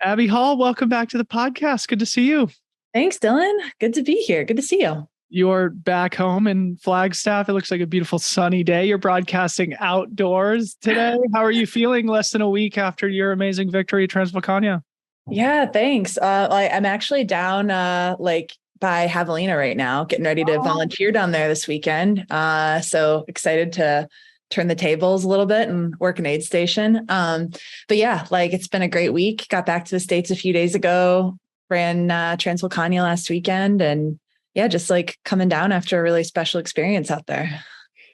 Abby Hall, welcome back to the podcast. Good to see you. Thanks, Dylan. Good to be here. Good to see you. You're back home in Flagstaff. It looks like a beautiful sunny day. You're broadcasting outdoors today. How are you feeling less than a week after your amazing victory at Transvulcania? Yeah, thanks. I'm actually down by Javelina right now, getting ready to volunteer down there this weekend. So excited to turn the tables a little bit and work an aid station. But yeah, it's been a great week. Got back to the States a few days ago, ran Transvulcania last weekend, and yeah, just coming down after a really special experience out there.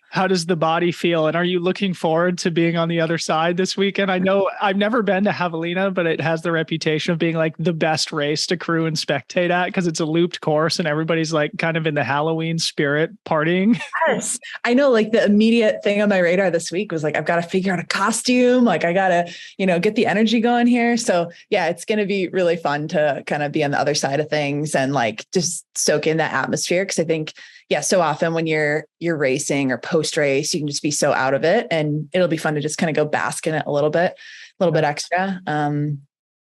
How does the body feel? And are you looking forward to being on the other side this weekend? I know I've never been to Javelina, but it has the reputation of being like the best race to crew and spectate at because it's a looped course and everybody's like kind of in the Halloween spirit partying. Yes. I know, the immediate thing on my radar this week was I've got to figure out a costume. I got to, get the energy going here. So yeah, it's going to be really fun to kind of be on the other side of things and just soak in that atmosphere. Cause I think, yeah, so often when you're racing or post race, you can just be so out of it, and it'll be fun to just kind of go bask in it a little bit extra.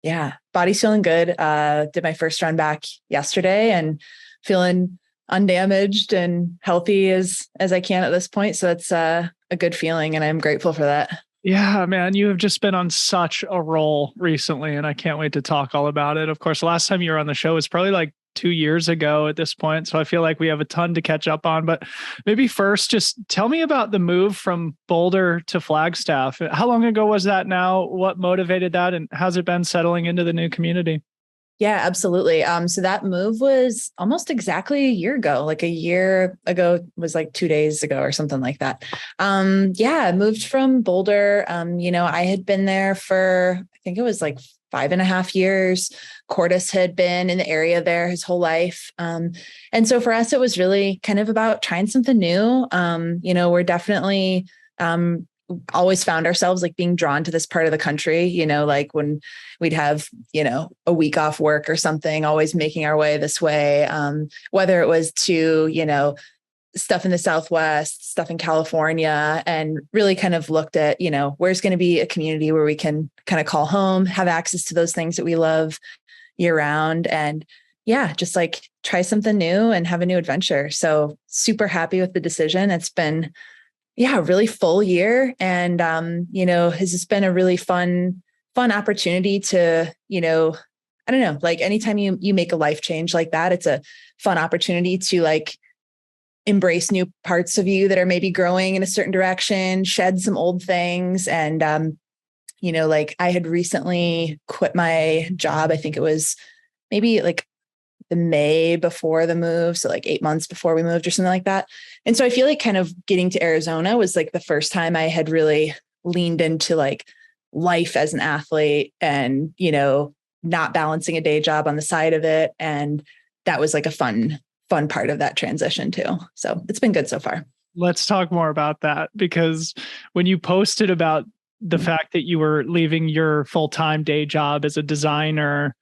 Yeah, body's feeling good. Did my first run back yesterday and feeling undamaged and healthy as I can at this point. So that's a good feeling, and I'm grateful for that. Yeah, man, you have just been on such a roll recently, and I can't wait to talk all about it. Of course, last time you were on the show was probably 2 years ago at this point. So I feel like we have a ton to catch up on, but maybe first, just tell me about the move from Boulder to Flagstaff. How long ago was that now? What motivated that? And how's it been settling into the new community? Yeah, absolutely. So that move was almost exactly a year ago. A year ago was 2 days ago or something like that. Yeah, I moved from Boulder. I had been there for, I think it was 5.5 years. Cordis had been in the area there his whole life. And so for us, it was really kind of about trying something new. We're definitely always found ourselves being drawn to this part of the country, when we'd have, a week off work or something, always making our way this way. Whether it was to, stuff in the Southwest, stuff in California, and really kind of looked at, where's going to be a community where we can kind of call home, have access to those things that we love year round. And yeah, just try something new and have a new adventure. So super happy with the decision. It's been, yeah, a really full year. And, has just been a really fun opportunity to, I don't know, anytime you make a life change like that, it's a fun opportunity to embrace new parts of you that are maybe growing in a certain direction, shed some old things. And, I had recently quit my job. I think it was maybe the May before the move. So 8 months before we moved or something like that. And so I feel kind of getting to Arizona was the first time I had really leaned into life as an athlete and, not balancing a day job on the side of it. And that was a fun part of that transition too. So it's been good so far. Let's talk more about that, because when you posted about the fact that you were leaving your full-time day job as a designer,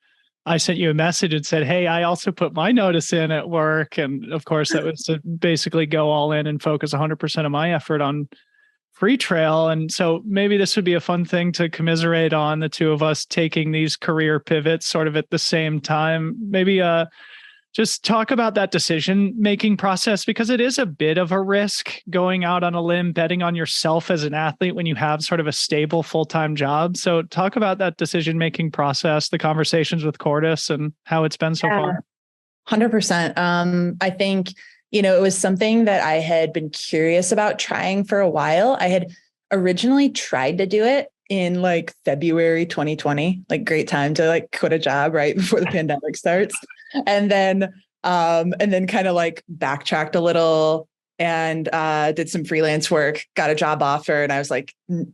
I sent you a message and said, hey, I also put my notice in at work. And of course that was to basically go all in and focus 100% of my effort on Freetrail. And so maybe this would be a fun thing to commiserate on, the two of us taking these career pivots sort of at the same time. Maybe just talk about that decision-making process, because it is a bit of a risk going out on a limb, betting on yourself as an athlete when you have sort of a stable full-time job. So talk about that decision-making process, the conversations with Cordis, and how it's been so far. 100%. I think, it was something that I had been curious about trying for a while. I had originally tried to do it in February 2020, great time to quit a job right before the pandemic starts. And then kind of backtracked a little and did some freelance work, got a job offer. And I was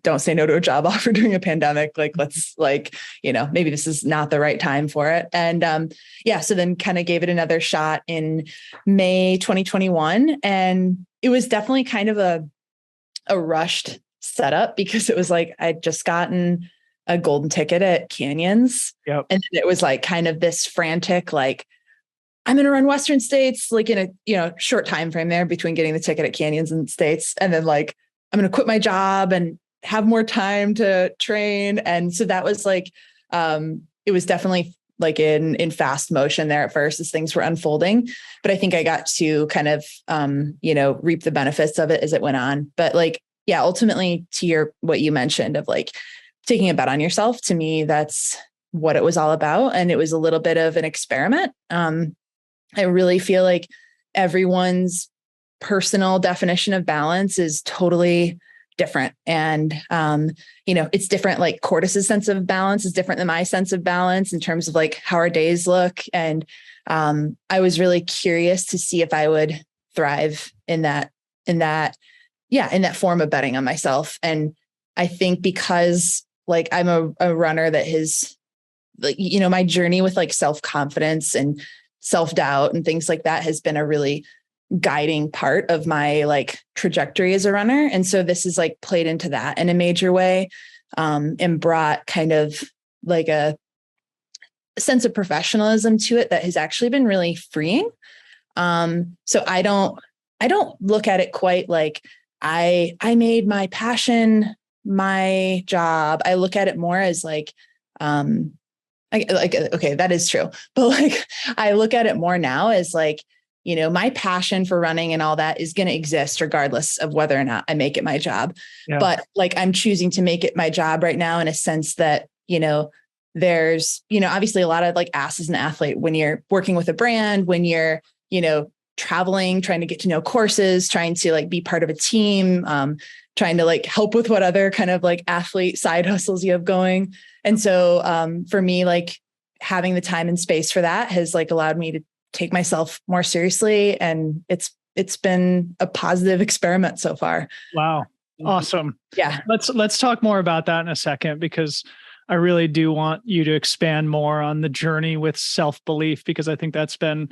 don't say no to a job offer during a pandemic. Let's maybe this is not the right time for it. And so then kind of gave it another shot in May 2021. And it was definitely kind of a rushed setup, because it was I'd just gotten a golden ticket at Canyons. Yep. And it was kind of this frantic, I'm going to run Western States, in a, short time frame there between getting the ticket at Canyons and States. And then I'm going to quit my job and have more time to train. And so that was it was definitely like in fast motion there at first as things were unfolding, but I think I got to kind of, reap the benefits of it as it went on. But like, yeah, ultimately to what you mentioned of like taking a bet on yourself, to me, that's what it was all about. And it was a little bit of an experiment. I really feel like everyone's personal definition of balance is totally different. And, it's different. Like Cordis's sense of balance is different than my sense of balance in terms of like how our days look. And I was really curious to see if I would thrive in that form of betting on myself. And I think because like I'm a runner that has like, my journey with like self-confidence and self-doubt and things like that has been a really guiding part of my like trajectory as a runner. And so this is like played into that in a major way, and brought kind of like a sense of professionalism to it that has actually been really freeing. So I don't look at it quite like I made my passion my job. I look at it more as like, okay, that is true. But like, I look at it more now as like, my passion for running and all that is going to exist regardless of whether or not I make it my job. Yeah. But like, I'm choosing to make it my job right now in a sense that, there's, obviously a lot of like asks as an athlete when you're working with a brand, when you're, traveling, trying to get to know courses, trying to like be part of a team, trying to like help with what other kind of like athlete side hustles you have going. And so for me, like having the time and space for that has like allowed me to take myself more seriously. And it's been a positive experiment so far. Wow. Awesome. Yeah. Let's talk more about that in a second, because I really do want you to expand more on the journey with self-belief, because I think that's been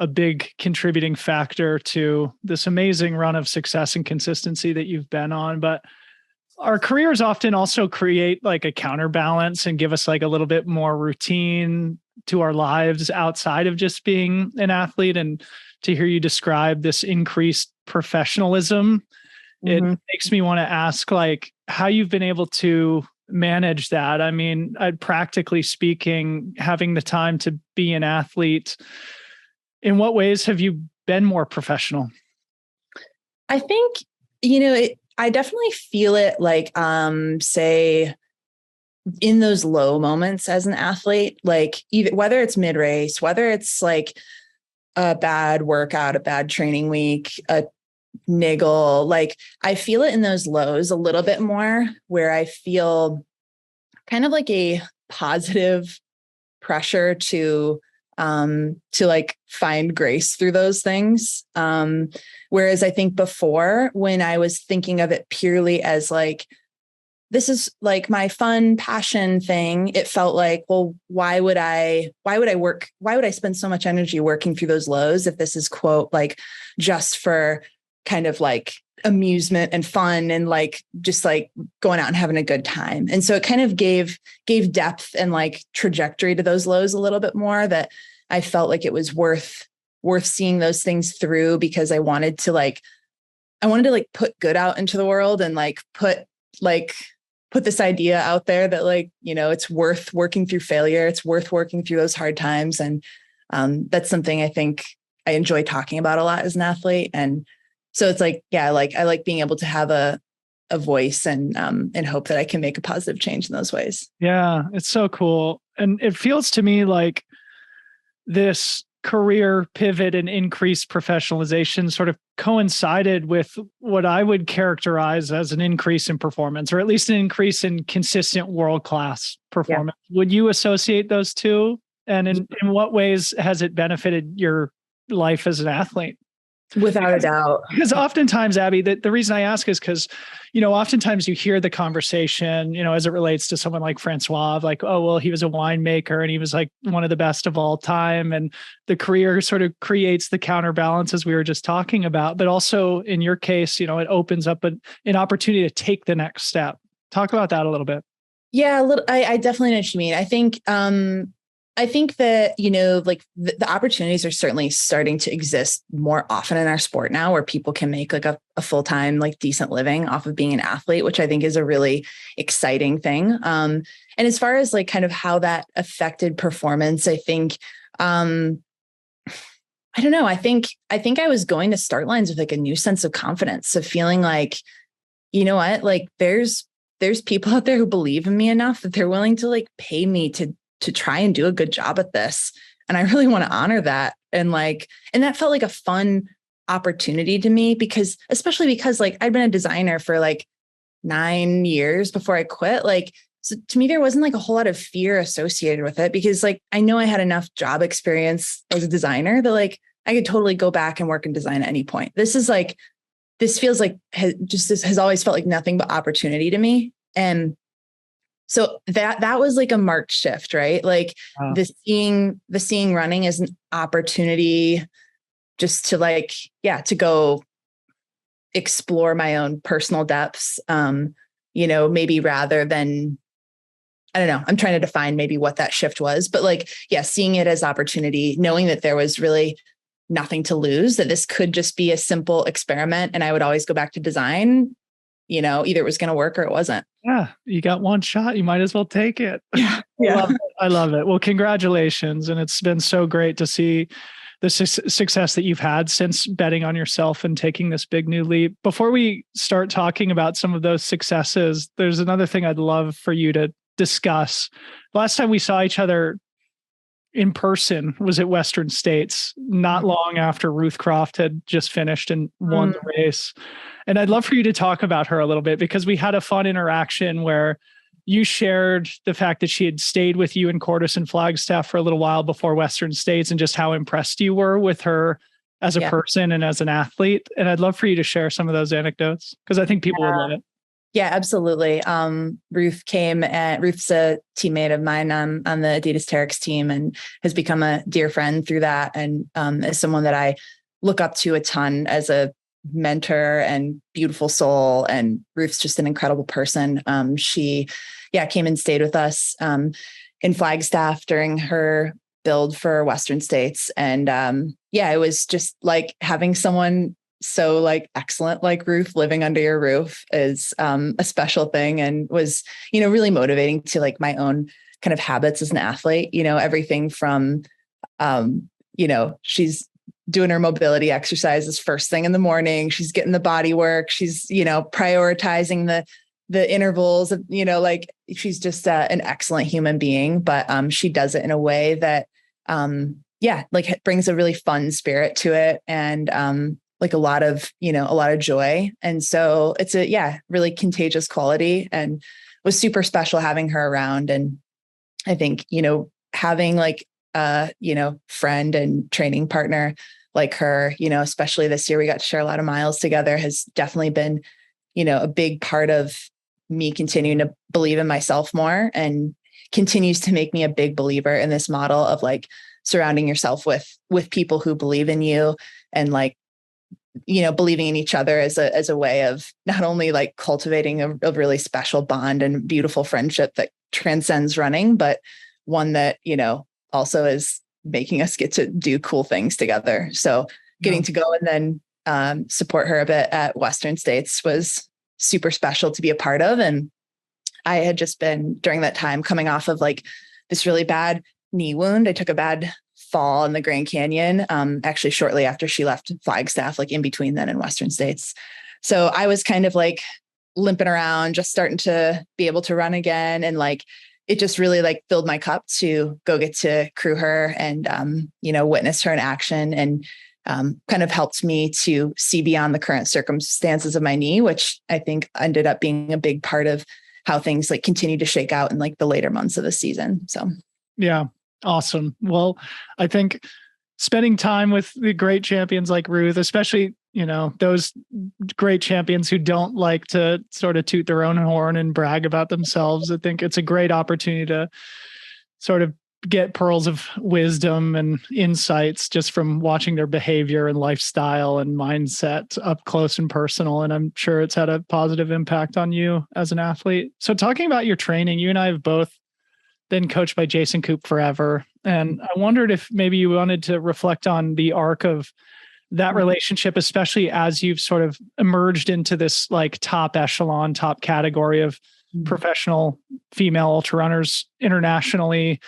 a big contributing factor to this amazing run of success and consistency that you've been on. But our careers often also create like a counterbalance and give us like a little bit more routine to our lives outside of just being an athlete. And to hear you describe this increased professionalism, it makes me want to ask like how you've been able to manage that. I mean, practically speaking, having the time to be an athlete, in what ways have you been more professional? I think, I definitely feel it like, say in those low moments as an athlete, like either whether it's mid-race, whether it's like a bad workout, a bad training week, a niggle, like I feel it in those lows a little bit more, where I feel kind of like a positive pressure to like find grace through those things. Whereas I think before, when I was thinking of it purely as like, this is like my fun passion thing, it felt like, well, why would I spend so much energy working through those lows if this is quote, like just for kind of like amusement and fun and like just like going out and having a good time. And so it kind of gave depth and like trajectory to those lows a little bit more, that I felt like it was worth seeing those things through, because I wanted to put good out into the world and like put this idea out there that like, it's worth working through failure. It's worth working through those hard times. And that's something I think I enjoy talking about a lot as an athlete. And so it's like, yeah, I like being able to have a voice and hope that I can make a positive change in those ways. Yeah, it's so cool. And it feels to me like this career pivot and increased professionalization sort of coincided with what I would characterize as an increase in performance, or at least an increase in consistent world-class performance. Yeah. Would you associate those two? And in what ways has it benefited your life as an athlete? Without a doubt. Because oftentimes, Abby, the reason I ask is because, oftentimes you hear the conversation, as it relates to someone like Francois, like, oh, well, he was a winemaker and he was like one of the best of all time. And the career sort of creates the counterbalance as we were just talking about. But also in your case, it opens up an opportunity to take the next step. Talk about that a little bit. Yeah, I definitely know what you mean. I think I think that, you know, like the opportunities are certainly starting to exist more often in our sport now, where people can make like a full-time, like decent living off of being an athlete, which I think is a really exciting thing. And as far as like kind of how that affected performance, I think, I don't know. I think I was going to start lines with like a new sense of confidence, of feeling like, you know what, like there's people out there who believe in me enough that they're willing to like pay me to try and do a good job at this. And I really want to honor that. And that felt like a fun opportunity to me, because especially because like I'd been a designer for like 9 years before I quit. Like, so to me, there wasn't like a whole lot of fear associated with it, because like I know I had enough job experience as a designer that like I could totally go back and work in design at any point. This feels like has always felt like nothing but opportunity to me. And so that was like a marked shift, right? Like Wow. the seeing running as an opportunity just to like, yeah, to go explore my own personal depths. Maybe rather than, I don't know, I'm trying to define maybe what that shift was, but like, yeah, seeing it as opportunity, knowing that there was really nothing to lose, that this could just be a simple experiment and I would always go back to design, either it was going to work or it wasn't. Yeah, you got one shot. You might as well take it. Yeah. Yeah. I love it. Well, congratulations. And it's been so great to see the success that you've had since betting on yourself and taking this big new leap. Before we start talking about some of those successes, there's another thing I'd love for you to discuss. Last time we saw each other in person was at Western States, not long after Ruth Croft had just finished and won the race. And I'd love for you to talk about her a little bit, because we had a fun interaction where you shared the fact that she had stayed with you in Cordis and Flagstaff for a little while before Western States, and just how impressed you were with her as a person and as an athlete. And I'd love for you to share some of those anecdotes, because I think people would love it. Yeah, absolutely. Ruth's a teammate of mine on the Adidas Terrex team, and has become a dear friend through that. And is someone that I look up to a ton as a mentor and beautiful soul. And Ruth's just an incredible person. She came and stayed with us in Flagstaff during her build for Western States. And it was just like having someone so like excellent like Ruth living under your roof is a special thing, and was really motivating to like my own kind of habits as an athlete. Everything from she's doing her mobility exercises first thing in the morning, she's getting the body work, she's prioritizing the intervals of, like she's just an excellent human being. But she does it in a way that like brings a really fun spirit to it, and like a lot of joy. And so it's a really contagious quality, and was super special having her around. And I think, having like friend and training partner like her, especially this year, we got to share a lot of miles together, has definitely been, a big part of me continuing to believe in myself more, and continues to make me a big believer in this model of like surrounding yourself with people who believe in you, and like, believing in each other as a way of not only like cultivating a really special bond and beautiful friendship that transcends running, but one that, also is making us get to do cool things together. So getting to go and then support her a bit at Western States was super special to be a part of. And I had just been, during that time, coming off of like this really bad knee wound. I took a bad fall in the Grand Canyon, actually shortly after she left Flagstaff, like in between then and Western States. So I was kind of like limping around, just starting to be able to run again. And like, it just really like filled my cup to go get to crew her and, witness her in action, and kind of helped me to see beyond the current circumstances of my knee, which I think ended up being a big part of how things like continue to shake out in like the later months of the season. So, yeah. Awesome. Well, I think spending time with the great champions like Ruth, especially, those great champions who don't like to sort of toot their own horn and brag about themselves, I think it's a great opportunity to sort of get pearls of wisdom and insights just from watching their behavior and lifestyle and mindset up close and personal. And I'm sure it's had a positive impact on you as an athlete. So talking about your training, you and I have both been coached by Jason Koop forever. And I wondered if maybe you wanted to reflect on the arc of that relationship, especially as you've sort of emerged into this like top echelon, top category of professional female ultra runners internationally.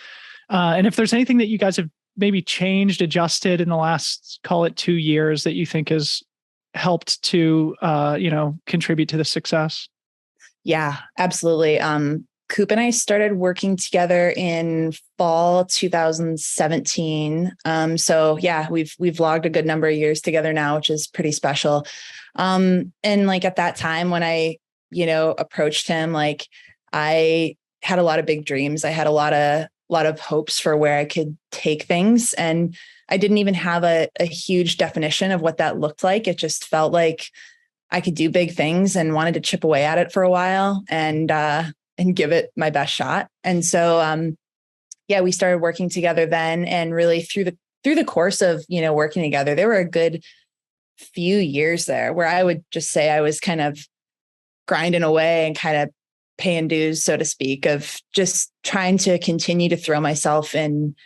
And if there's anything that you guys have maybe changed, adjusted in the last, call it 2 years, that you think has helped to, contribute to the success. Yeah, absolutely. Coop and I started working together in fall 2017. So yeah, we've logged a good number of years together now, which is pretty special. And like at that time when I, approached him, like I had a lot of big dreams. I had a lot of hopes for where I could take things. And I didn't even have a huge definition of what that looked like. It just felt like I could do big things and wanted to chip away at it for a while and give it my best shot. And so, we started working together then, and really through the course of, working together, there were a good few years there where I would just say I was kind of grinding away and kind of paying dues, so to speak, of just trying to continue to throw myself in,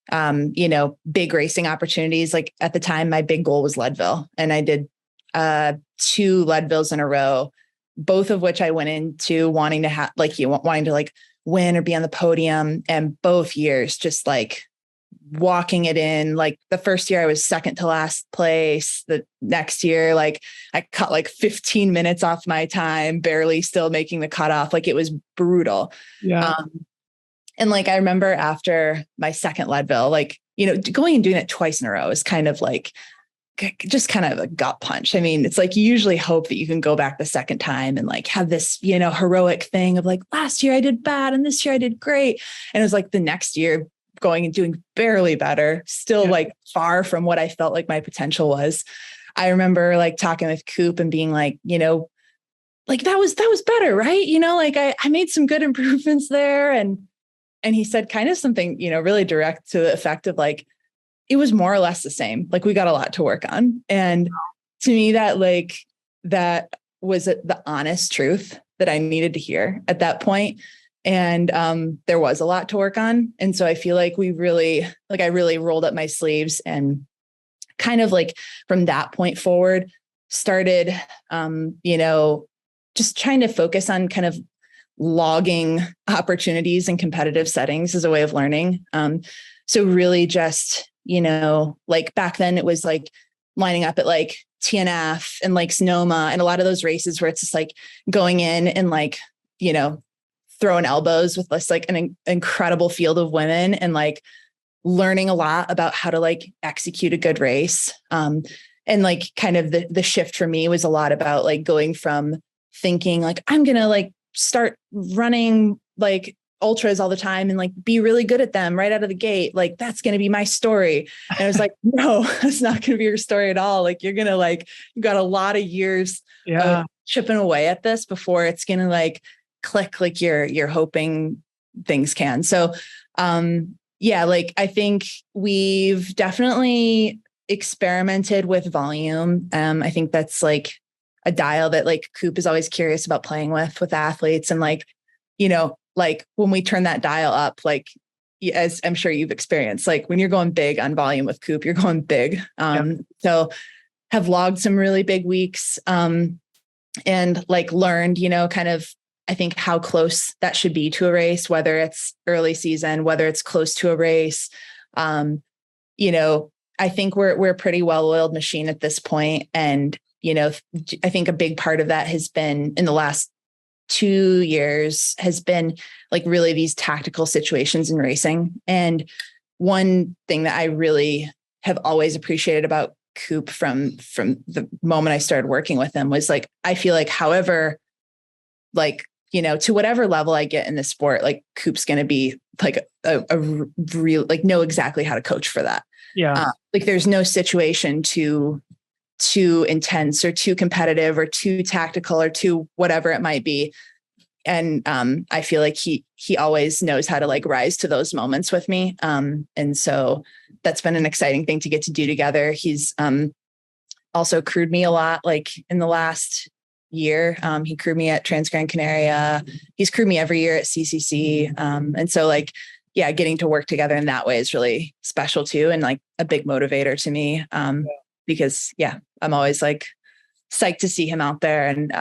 big racing opportunities. Like at the time, my big goal was Leadville, and I did 2 Leadvilles in a row, both of which I went into wanting to wanting to like win or be on the podium. And both years, just like walking it in. Like the first year I was second to last place. The next year, like I cut like 15 minutes off my time, barely still making the cutoff. Like it was brutal. Yeah. And like, I remember after my second Leadville, like, going and doing it twice in a row is kind of like, just kind of a gut punch. I mean, it's like you usually hope that you can go back the second time and like have this, heroic thing of like, last year I did bad and this year I did great. And it was like the next year going and doing barely better, still like far from what I felt like my potential was. I remember like talking with Coop and being like, like that was better, right? Like I made some good improvements there. And he said kind of something, really direct to the effect of like, it was more or less the same. Like we got a lot to work on. And to me, that was the honest truth that I needed to hear at that point. And there was a lot to work on. And so I feel like I really rolled up my sleeves and kind of like from that point forward started, just trying to focus on kind of logging opportunities in competitive settings as a way of learning. So really just, like back then it was like lining up at like TNF and like Sonoma and a lot of those races where it's just like going in and like, throwing elbows with this like an incredible field of women and like learning a lot about how to like execute a good race. And like kind of the shift for me was a lot about like going from thinking like, I'm going to like start running like ultras all the time and like be really good at them right out of the gate. Like that's going to be my story. And I was like, no, that's not going to be your story at all. Like you're going to like, you've got a lot of years of chipping away at this before it's going to like click like you're hoping things can. So, like I think we've definitely experimented with volume. I think that's like a dial that like Coop is always curious about playing with athletes. And like, like when we turn that dial up, like as I'm sure you've experienced, like when you're going big on volume with Coop, you're going big. So have logged some really big weeks and like learned, kind of, I think how close that should be to a race, whether it's early season, whether it's close to a race. I think we're a pretty well-oiled machine at this point. And, I think a big part of that has been in the last 2 years has been like really these tactical situations in racing. And one thing that I really have always appreciated about Coop from the moment I started working with him was like, I feel like however, like, to whatever level I get in the sport, like Coop's going to be like a real, like know exactly how to coach for that. Yeah. Like there's no situation too intense or too competitive or too tactical or too whatever it might be. And I feel like he always knows how to like rise to those moments with me. And so that's been an exciting thing to get to do together. He's also crewed me a lot, like in the last year. He crewed me at Transvulcania. He's crewed me every year at CCC. And so like, yeah, getting to work together in that way is really special too. And like a big motivator to me. Because yeah, I'm always like psyched to see him out there. And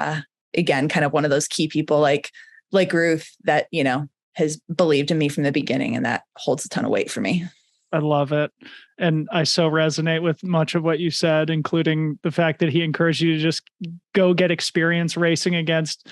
again, kind of one of those key people like Ruth that, you know, has believed in me from the beginning, and that holds a ton of weight for me. I love it. And I so resonate with much of what you said, including the fact that he encouraged you to just go get experience racing against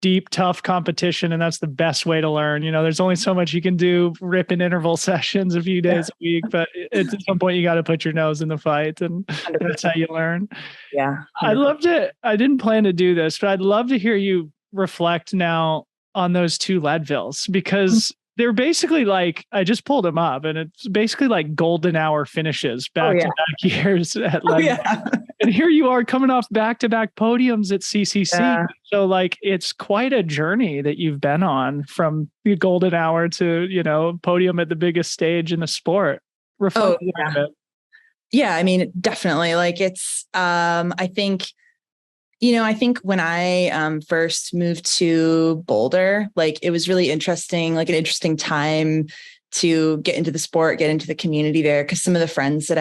deep, tough competition. And that's the best way to learn. You know, there's only so much you can do, ripping interval sessions a few days a week, but at some point you got to put your nose in the fight, and 100%. That's how you learn. Yeah. 100%. I'd love to, I didn't plan to do this, but I'd love to hear you reflect now on those 2 Leadvilles, because they're basically like, I just pulled them up, and it's basically like golden hour finishes back to back years at Leadville. And here you are coming off back-to-back podiums at CCC. Yeah. So like, it's quite a journey that you've been on from the golden hour to, you know, podium at the biggest stage in the sport. Reflect a little bit. Yeah. I mean, definitely. Like it's, I think when I first moved to Boulder, like it was really interesting, like an interesting time to get into the sport, get into the community there. Cause some of the friends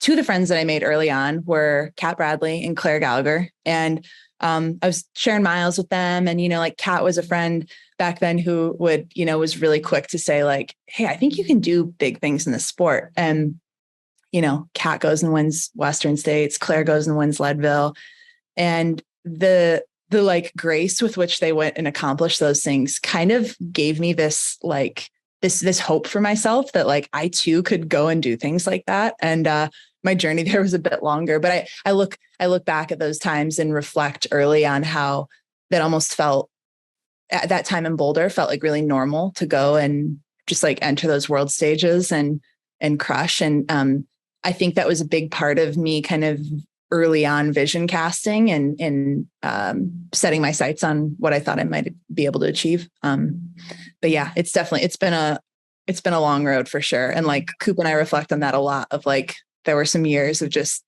two of the friends that I made early on were Kat Bradley and Claire Gallagher. And I was sharing miles with them. And, you know, like Kat was a friend back then who would, you know, was really quick to say like, hey, I think you can do big things in this sport. And, you know, Kat goes and wins Western States, Claire goes and wins Leadville. And the like grace with which they went and accomplished those things kind of gave me this like this hope for myself that like I too could go and do things like that. And my journey there was a bit longer, but I look back at those times and reflect early on how that almost felt at that time in Boulder felt like really normal to go and just like enter those world stages and crush. And I think that was a big part of me kind of early on vision casting and setting my sights on what I thought I might be able to achieve. But yeah, it's been a long road for sure. And like Coop and I reflect on that a lot of like, there were some years of just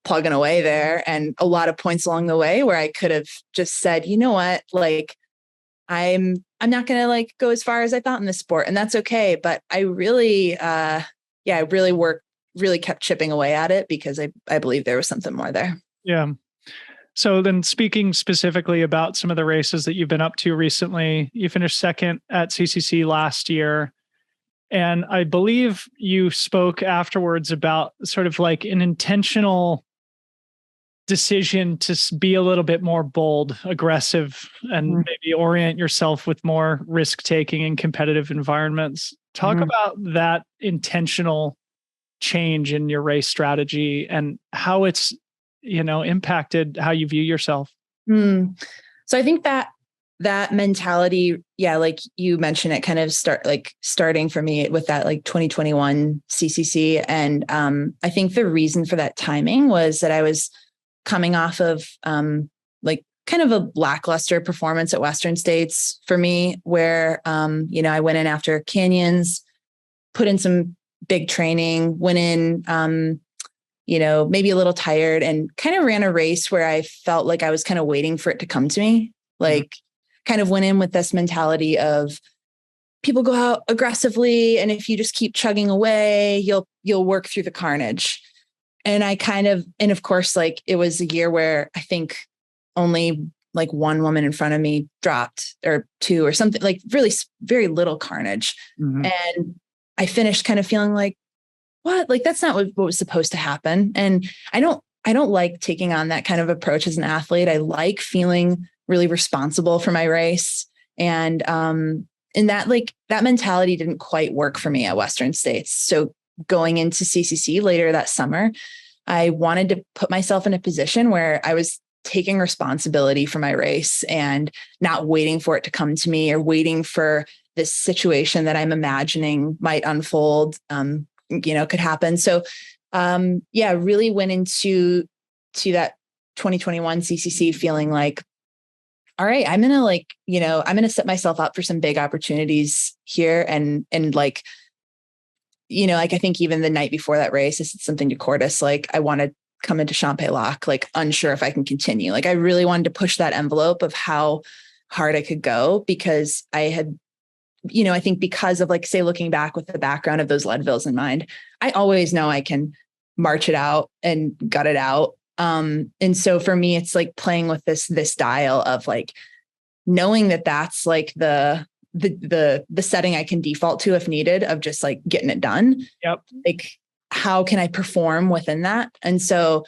plugging away there and a lot of points along the way where I could have just said, you know what, like I'm not going to like go as far as I thought in this sport, and that's okay. But I really, really kept chipping away at it because I believe there was something more there. Yeah. So then speaking specifically about some of the races that you've been up to recently, you finished second at CCC last year. And I believe you spoke afterwards about sort of like an intentional decision to be a little bit more bold, aggressive, and maybe orient yourself with more risk-taking in competitive environments. Talk about that intentional change in your race strategy and how it's, you know, impacted how you view yourself. So I think that mentality, yeah, like you mentioned, it kind of starting for me with that like 2021 CCC. And I think the reason for that timing was that I was coming off of like kind of a lackluster performance at Western States for me, where, you know, I went in after Canyons, put in some big training, went in, you know, maybe a little tired, and kind of ran a race where I felt like I was kind of waiting for it to come to me. Like kind of went in with this mentality of people go out aggressively, and if you just keep chugging away, you'll work through the carnage. And and of course, like it was a year where I think only like one woman in front of me dropped, or two or something, like really very little carnage. And I finished kind of feeling like, what? Like, that's not what was supposed to happen. And I don't like taking on that kind of approach as an athlete. I like feeling really responsible for my race. And that mentality didn't quite work for me at Western States. So going into CCC later that summer, I wanted to put myself in a position where I was taking responsibility for my race and not waiting for it to come to me or waiting for this situation that I'm imagining might unfold, could happen. So, really went into that 2021 CCC feeling like, all right, I'm going to set myself up for some big opportunities here. And like, I think even the night before that race, I said something to Cordis, like, I want to come into Champe Lac, like unsure if I can continue. Like, I really wanted to push that envelope of how hard I could go, because I had I think because of like, say, looking back with the background of those Leadvilles in mind, I always know I can march it out and gut it out. And so for me, it's like playing with this dial of like knowing that that's like the setting I can default to if needed, of just like getting it done. Yep. Like, how can I perform within that? And so,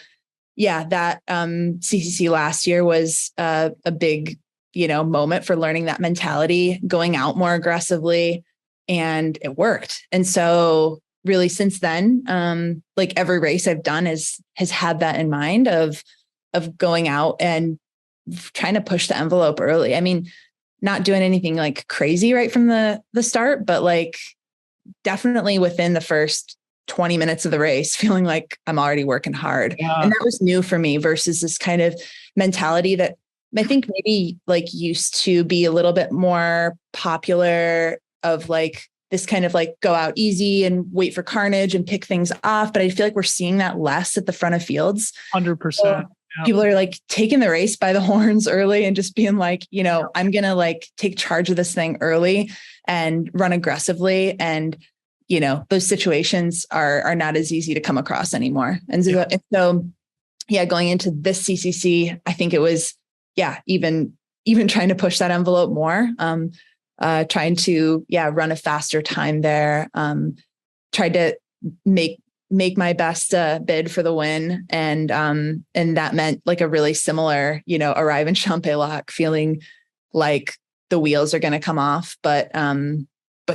yeah, that CCC last year was a big, moment for learning that mentality, going out more aggressively, and it worked. And so really since then, like every race I've done has had that in mind of going out and trying to push the envelope early. I mean, not doing anything like crazy right from the start, but like definitely within the first 20 minutes of the race, feeling like I'm already working hard. Yeah. And that was new for me versus this kind of mentality that I think maybe like used to be a little bit more popular, of like this kind of like go out easy and wait for carnage and pick things off. But I feel like we're seeing that less at the front of fields. 100%. So people are like taking the race by the horns early and just being like, I'm going to like take charge of this thing early and run aggressively. And, those situations are not as easy to come across anymore. And so, going into this CCC, I think it was, even trying to push that envelope more, trying to, run a faster time there. Tried to make my best bid for the win. And that meant like a really similar, arrive in Champex-Lac feeling like the wheels are going to come off, but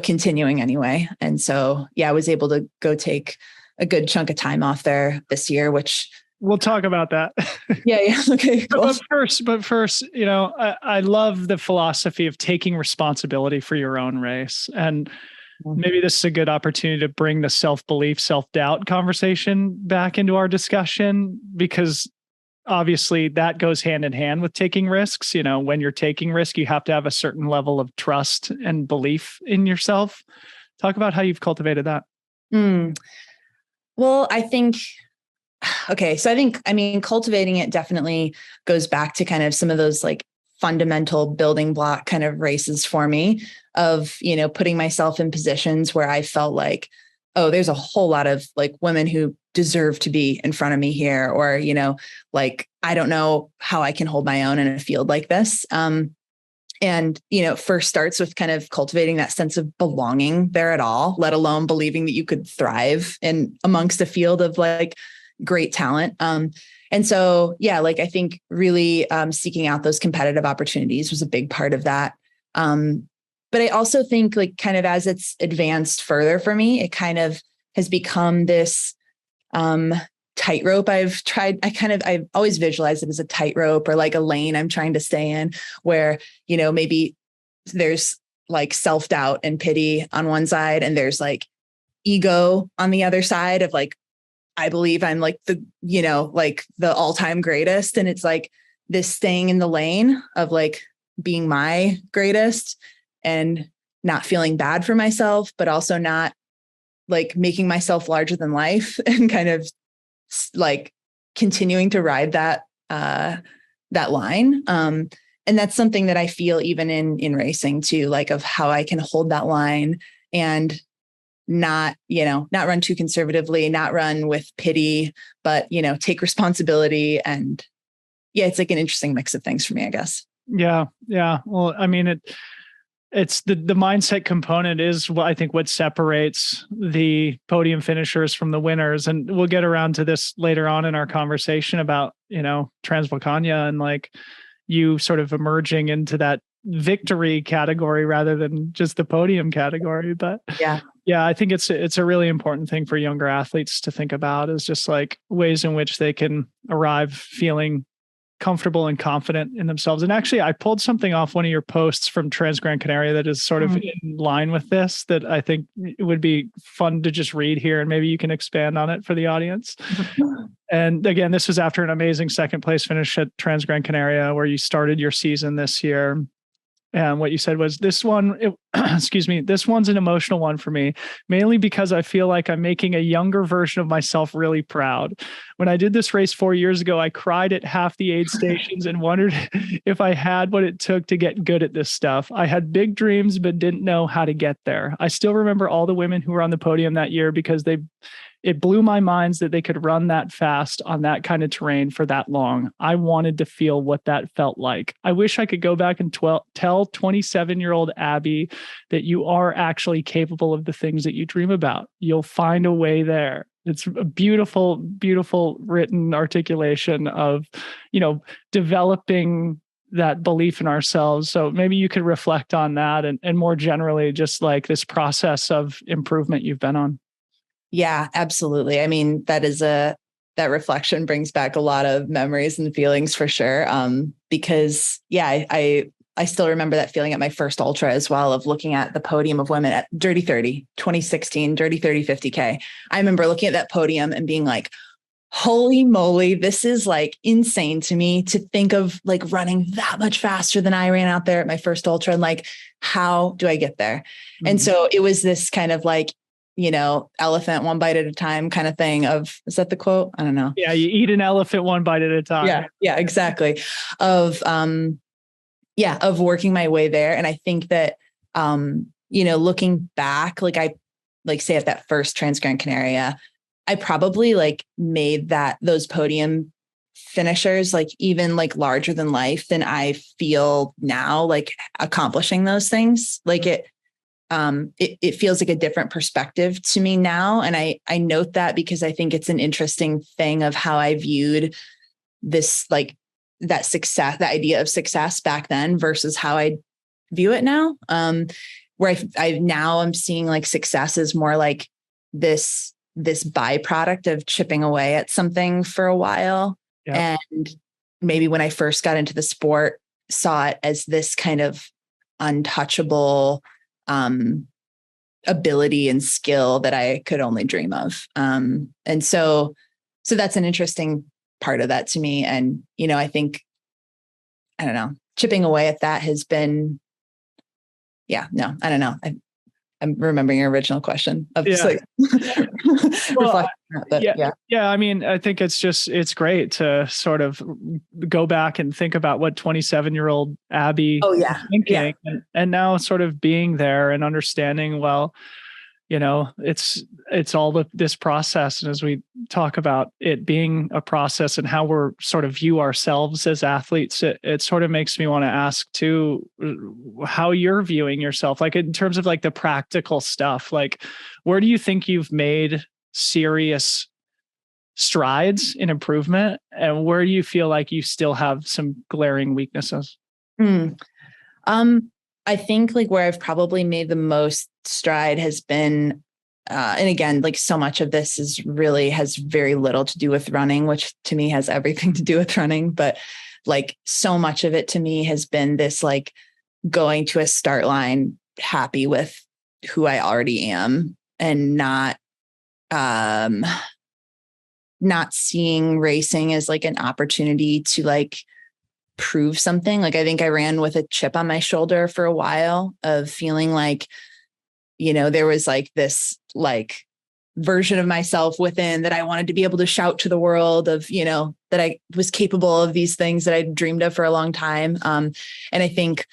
continuing anyway. And so, I was able to go take a good chunk of time off there this year, which we'll talk about that. Yeah. Okay, cool. But first, I love the philosophy of taking responsibility for your own race. And maybe this is a good opportunity to bring the self-belief, self-doubt conversation back into our discussion, because obviously that goes hand in hand with taking risks. When you're taking risk, you have to have a certain level of trust and belief in yourself. Talk about how you've cultivated that. Well, I think cultivating it definitely goes back to kind of some of those like fundamental building block kind of races for me of, putting myself in positions where I felt like, oh, there's a whole lot of like women who deserve to be in front of me here, or, like, I don't know how I can hold my own in a field like this. And, first starts with kind of cultivating that sense of belonging there at all, let alone believing that you could thrive in amongst a field of like great talent. And so, I think really seeking out those competitive opportunities was a big part of that. But I also think like kind of as it's advanced further for me, it kind of has become this tightrope I've always visualized it as a tightrope or like a lane I'm trying to stay in where, maybe there's like self-doubt and pity on one side, and there's like ego on the other side of like, I believe I'm like like the all-time greatest. And it's like this staying in the lane of like being my greatest and not feeling bad for myself, but also not like making myself larger than life and kind of like continuing to ride that line. And that's something that I feel even in racing too, like of how I can hold that line and not run too conservatively, not run with pity, but, take responsibility. And it's like an interesting mix of things for me, I guess. Yeah. Yeah. Well, I mean, it's the mindset component is what I think what separates the podium finishers from the winners. And we'll get around to this later on in our conversation about, Transvulcania and like you sort of emerging into that victory category rather than just the podium category. But I think it's a really important thing for younger athletes to think about, is just like ways in which they can arrive feeling comfortable and confident in themselves. And actually, I pulled something off one of your posts from Gran Canaria that is sort of in line with this, that I think it would be fun to just read here, and maybe you can expand on it for the audience. And again, this was after an amazing second place finish at Gran Canaria, where you started your season this year. And what you said was, this one, excuse me, this one's an emotional one for me, mainly because I feel like I'm making a younger version of myself really proud. When I did this race 4 years ago, I cried at half the aid stations and wondered if I had what it took to get good at this stuff. I had big dreams, but didn't know how to get there. I still remember all the women who were on the podium that year because it blew my mind that they could run that fast on that kind of terrain for that long. I wanted to feel what that felt like. I wish I could go back and tell 27-year-old Abby that you are actually capable of the things that you dream about. You'll find a way there. It's a beautiful, beautiful written articulation of, developing that belief in ourselves. So maybe you could reflect on that and more generally, just like this process of improvement you've been on. Yeah, absolutely. I mean, that reflection brings back a lot of memories and feelings for sure. Because I still remember that feeling at my first ultra as well, of looking at the podium of women at Dirty 30, 2016, Dirty 30, 50K. I remember looking at that podium and being like, holy moly, this is like insane to me to think of like running that much faster than I ran out there at my first ultra. And like, how do I get there? Mm-hmm. And so it was this kind of like, elephant one bite at a time kind of thing of, is that the quote? I don't know. Yeah. You eat an elephant one bite at a time. Yeah, exactly. Of working my way there. And I think that, looking back, like I say at that first Gran Canaria, I probably like made those podium finishers, like even like larger than life than I feel now, like accomplishing those things. Like it feels like a different perspective to me now. And I note that because I think it's an interesting thing of how I viewed this, like that success, the idea of success back then versus how I view it now. Where I'm seeing like success is more like this byproduct of chipping away at something for a while. Yep. And maybe when I first got into the sport, saw it as this kind of untouchable ability and skill that I could only dream of. And so that's an interesting part of that to me. And, I think, I don't know, chipping away at that has been, I don't know. I'm remembering your original question. I mean, I think it's great to sort of go back and think about what 27-year-old Abby was thinking and now sort of being there and understanding, well, it's all this process. And as we talk about it being a process and how we're sort of view ourselves as athletes, it sort of makes me want to ask too, how you're viewing yourself, like in terms of like the practical stuff, like where do you think you've made serious strides in improvement and where do you feel like you still have some glaring weaknesses? I think like where I've probably made the most stride has been, and again, like so much of this has very little to do with running, which to me has everything to do with running. But like so much of it to me has been this, like going to a start line, happy with who I already am and not seeing racing as like an opportunity to like prove something. Like, I think I ran with a chip on my shoulder for a while of feeling like, there was like this like version of myself within that I wanted to be able to shout to the world of, that I was capable of these things that I dreamed of for a long time. And I think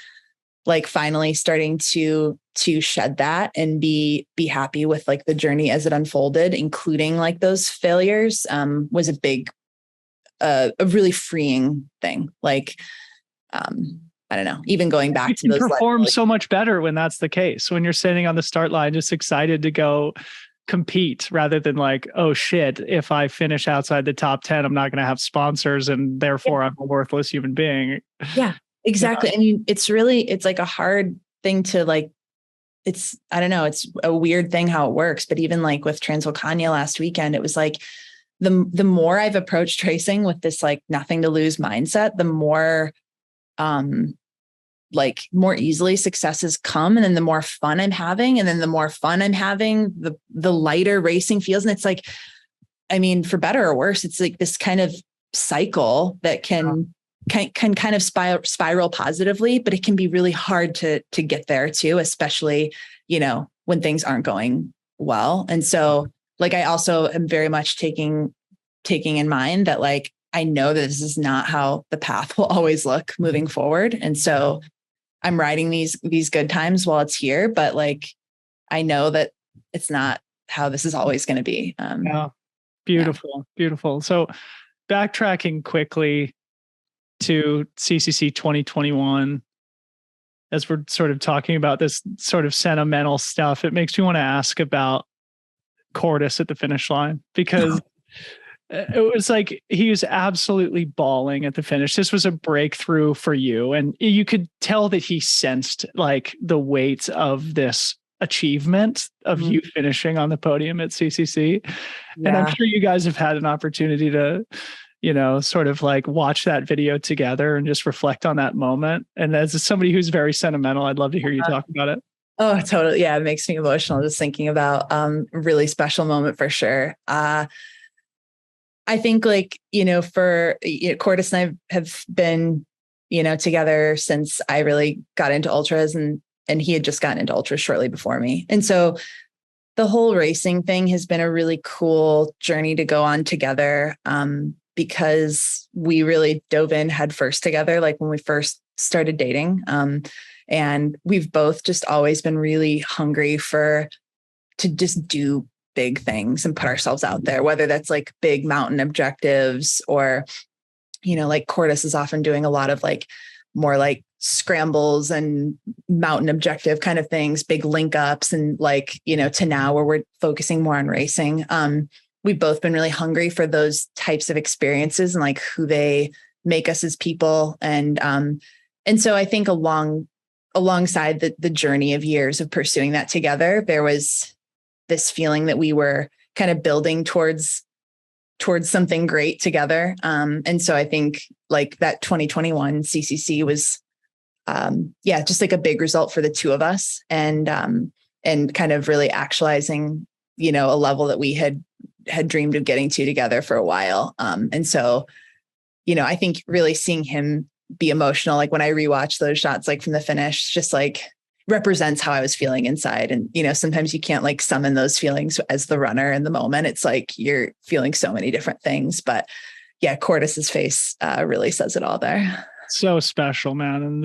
like finally starting to shed that and be happy with like the journey as it unfolded, including like those failures, was a really freeing thing. Like, I don't know, even going back to those, perform so much better when that's the case, when you're standing on the start line, just excited to go compete rather than like, oh shit, if I finish outside the top 10, I'm not going to have sponsors and therefore I'm a worthless human being. Yeah, exactly. And it's like a hard thing to like, I don't know, it's a weird thing how it works, but even like with Transvulcania last weekend, it was like, the more I've approached tracing with this like nothing to lose mindset, the more, like more easily successes come. And then the more fun I'm having, and then the more fun I'm having, the lighter racing feels. And it's like, I mean, for better or worse, it's like this kind of cycle that can can kind of spiral positively, but it can be really hard to get there too, especially, when things aren't going well. And so like, I also am very much taking in mind that like, I know that this is not how the path will always look moving forward. And so I'm riding these good times while it's here, but like, I know that it's not how this is always going to be. Yeah. Beautiful. So backtracking quickly to CCC 2021, as we're sort of talking about this sort of sentimental stuff, it makes me want to ask about Cordis at the finish line, because it was like he was absolutely bawling at the finish. This was a breakthrough for you, and you could tell that he sensed like the weight of this achievement of you finishing on the podium at CCC. Yeah. And I'm sure you guys have had an opportunity to, sort of like watch that video together and just reflect on that moment. And as somebody who's very sentimental, I'd love to hear you talk about it. Oh, totally. Yeah. It makes me emotional just thinking about really special moment for sure. I think like, for Cordis and I have been, together since I really got into ultras, and he had just gotten into ultras shortly before me. And so the whole racing thing has been a really cool journey to go on together, because we really dove in head first together, like when we first started dating. And we've both just always been really hungry to just do big things and put ourselves out there, whether that's like big mountain objectives or, like Cordis is often doing a lot of like more like scrambles and mountain objective kind of things, big link ups, and like, to now where we're focusing more on racing. We've both been really hungry for those types of experiences and like who they make us as people. And so I think alongside the journey of years of pursuing that together, there was this feeling that we were kind of building towards something great together. And so I think like that 2021 CCC was, just like a big result for the two of us, and kind of really actualizing, a level that we had dreamed of getting to together for a while. And so, I think really seeing him be emotional, like when I rewatch those shots, like from the finish, just like represents how I was feeling inside. And, sometimes you can't like summon those feelings as the runner in the moment. It's like, you're feeling so many different things, but yeah, Cordis's face really says it all there. So special, man. And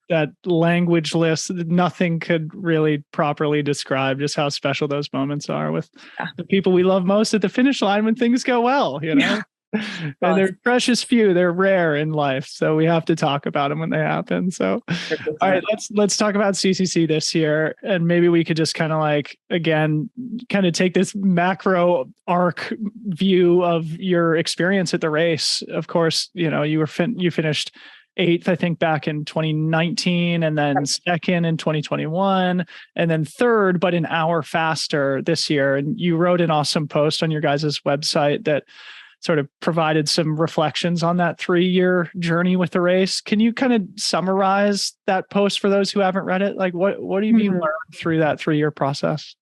that language list, nothing could really properly describe just how special those moments are with the people we love most at the finish line when things go well, Yeah. And they're precious few, they're rare in life. So we have to talk about them when they happen. So, all right, let's talk about CCC this year. And maybe we could just kind of like, again, kind of take this macro arc view of your experience at the race. Of course, you finished 8th, I think, back in 2019, and then 2nd in 2021, and then 3rd, but an hour faster this year. And you wrote an awesome post on your guys' website that sort of provided some reflections on that 3-year journey with the race. Can you kind of summarize that post for those who haven't read it? Like what have you learned through that 3-year process?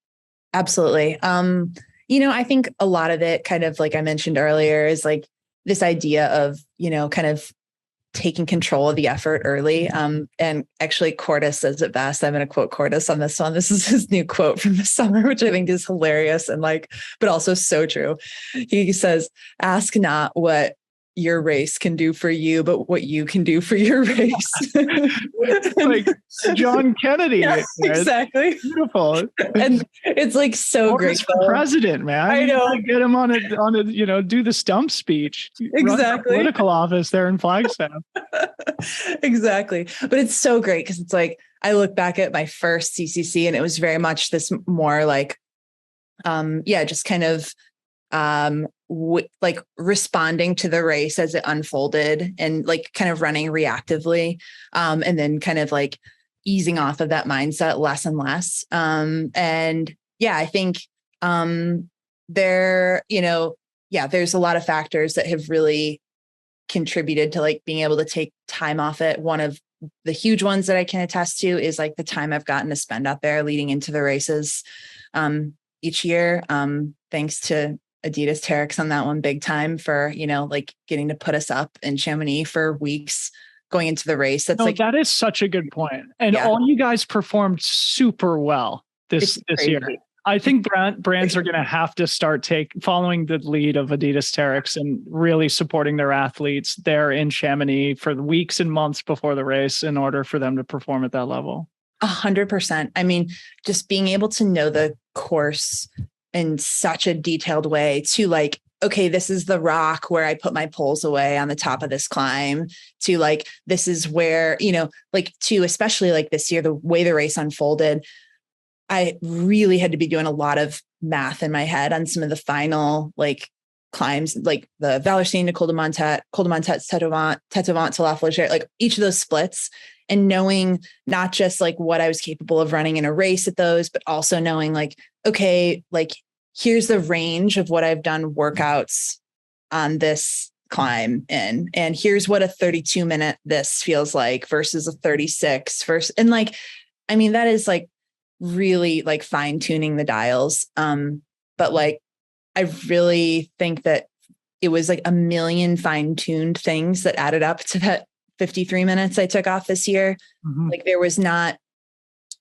Absolutely. I think a lot of it, kind of like I mentioned earlier, is like this idea of, kind of taking control of the effort early. And actually Cordis says it best. I'm going to quote Cordis on this one. This is his new quote from the summer, which I think is hilarious and but also so true. He says, "Ask not what your race can do for you, but what you can do for your race." Like John Kennedy. Yeah, exactly. It's beautiful. And it's like so great. For president, man. I know. Get him on a, do the stump speech. Exactly. Political office there in Flagstaff. Exactly. But it's so great because it's like, I look back at my first CCC and it was very much this more like, just kind of, like responding to the race as it unfolded and like kind of running reactively, and then kind of like easing off of that mindset less and less. I think there's a lot of factors that have really contributed to like being able to take time off it. One of the huge ones that I can attest to is like the time I've gotten to spend out there leading into the races each year, thanks to Adidas Terrex on that one big time for, like getting to put us up in Chamonix for weeks going into the race. That's that is such a good point. And Yeah. all you guys performed super well this year. I think brands are going to have to start following the lead of Adidas Terrex and really supporting their athletes there in Chamonix for the weeks and months before the race in order for them to perform at that level. 100%. I mean, just being able to know the course in such a detailed way to like, okay, this is the rock where I put my poles away on the top of this climb, to like, this is where, like to, especially like this year, the way the race unfolded, I really had to be doing a lot of math in my head on some of the final like climbs, like the Vallorcine to Col de Montet, Tetovant to La Flégère, like each of those splits, and knowing not just like what I was capable of running in a race at those, but also knowing like, okay, like here's the range of what I've done workouts on this climb in, and here's what a 32-minute this feels like versus a 36 and like, I mean, that is like really like fine tuning the dials. But like, I really think that it was like a million fine tuned things that added up to that 53 minutes I took off this year. Mm-hmm. Like there was not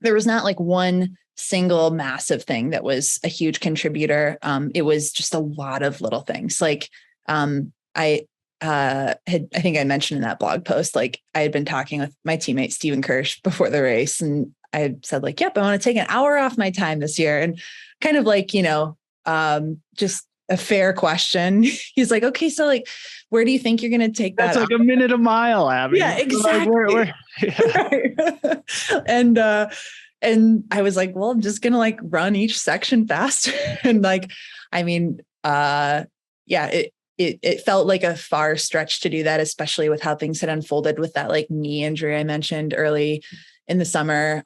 like one single massive thing that was a huge contributor. It was just a lot of little things. Like, I think I mentioned in that blog post, like I had been talking with my teammate, Steven Kirsch, before the race. And I had said like, yep, I want to take an hour off my time this year. And kind of like, just a fair question. He's like, okay, so like, where do you think you're going to take that? That's like a minute a mile, Abby. Yeah, exactly. Yeah. And I was like, well, I'm just going to like run each section faster. And like, I mean, it felt like a far stretch to do that, especially with how things had unfolded with that like knee injury I mentioned early in the summer,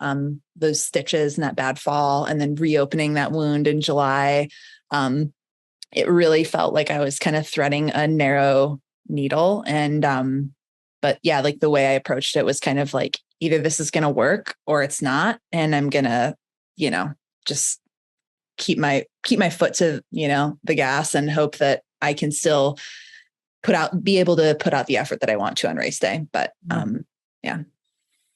those stitches and that bad fall, and then reopening that wound in July. It really felt like I was kind of threading a narrow needle. And, but yeah, like the way I approached it was kind of like, either this is going to work or it's not. And I'm going to, just keep my foot to, the gas and hope that I can still be able to put out the effort that I want to on race day. But, yeah.